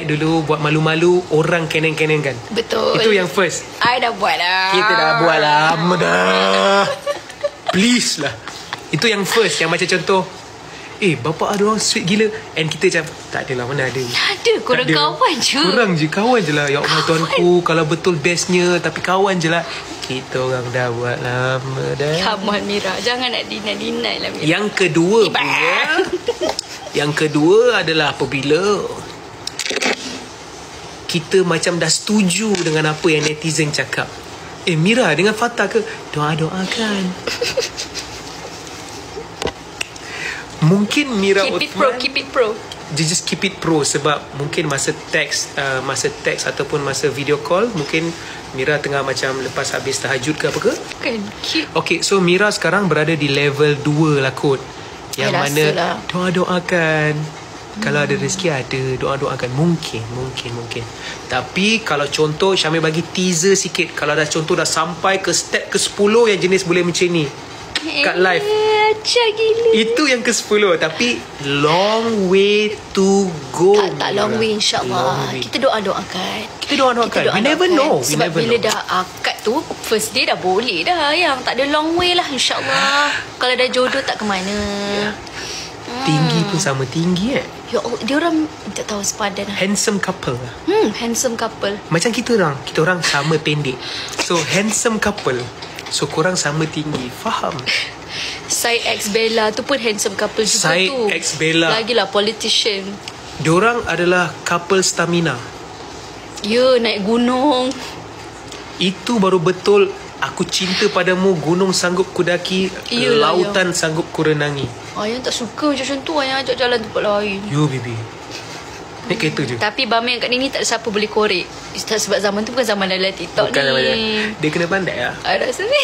dulu buat malu-malu orang kenen-kenen kan. Betul. Itu yang first. I dah buat dah. Kita dah buat lama dah. Please lah. Itu yang first. Yang macam contoh, bapak ada orang sweet gila. And kita macam, tak adalah, mana ada. Ada, korang kawan je. Korang je, kawan je lah. Ya Allah tuanku, kalau betul bestnya, tapi kawan je lah. Kita orang dah buat lama dah. Come on Mira, jangan nak deny lah Mira. Yang kedua Yang kedua adalah apabila kita macam dah setuju dengan apa yang netizen cakap. Mira dengan Fatah ke? Doa-doakan. Mungkin Mira Keep it pro. Just keep it pro. Sebab mungkin masa teks ataupun masa video call, mungkin Mira tengah macam lepas habis tahajud ke apa ke? Kan cute. Okay, so Mira sekarang berada di level 2 lah kot. Yang mana doa-doakan. Kalau ada rezeki ada, doa-doakan. Mungkin. Tapi kalau contoh Syamil bagi teaser sikit. Kalau dah contoh dah sampai ke step ke-10 yang jenis boleh macam ni kat live, gila. itu yang ke-10. Tapi long way to go. Tak long way, insyaAllah. Kita doa-doakan. We never know. Sebab bila dah akad tu, first day dah boleh dah. Yang tak ada long way lah, insyaAllah. Kalau dah jodoh tak ke mana. Tinggi pun sama tinggi Ya Allah, dia orang tak tahu sepadan. Handsome couple lah. Handsome couple. Macam kita orang sama pendek. So handsome couple. So korang sama tinggi. Faham? Syed X Bella tu pun handsome couple juga. Syed tu X Bella. Lagilah politician. Diorang adalah couple stamina. Ya, naik gunung. Itu baru betul. Aku cinta padamu. Gunung sanggup kudaki. Yelah, lautan sanggup kurenangi. Ayah tak suka macam tu. Ayah ajak jalan tempat lain. Yo baby, naik kereta je. Tapi Bama yang kat ni tak ada siapa boleh korek. Sebab zaman tu bukan zaman dalam TikTok bukan ni. Dia kena pandai lah. I rasa ni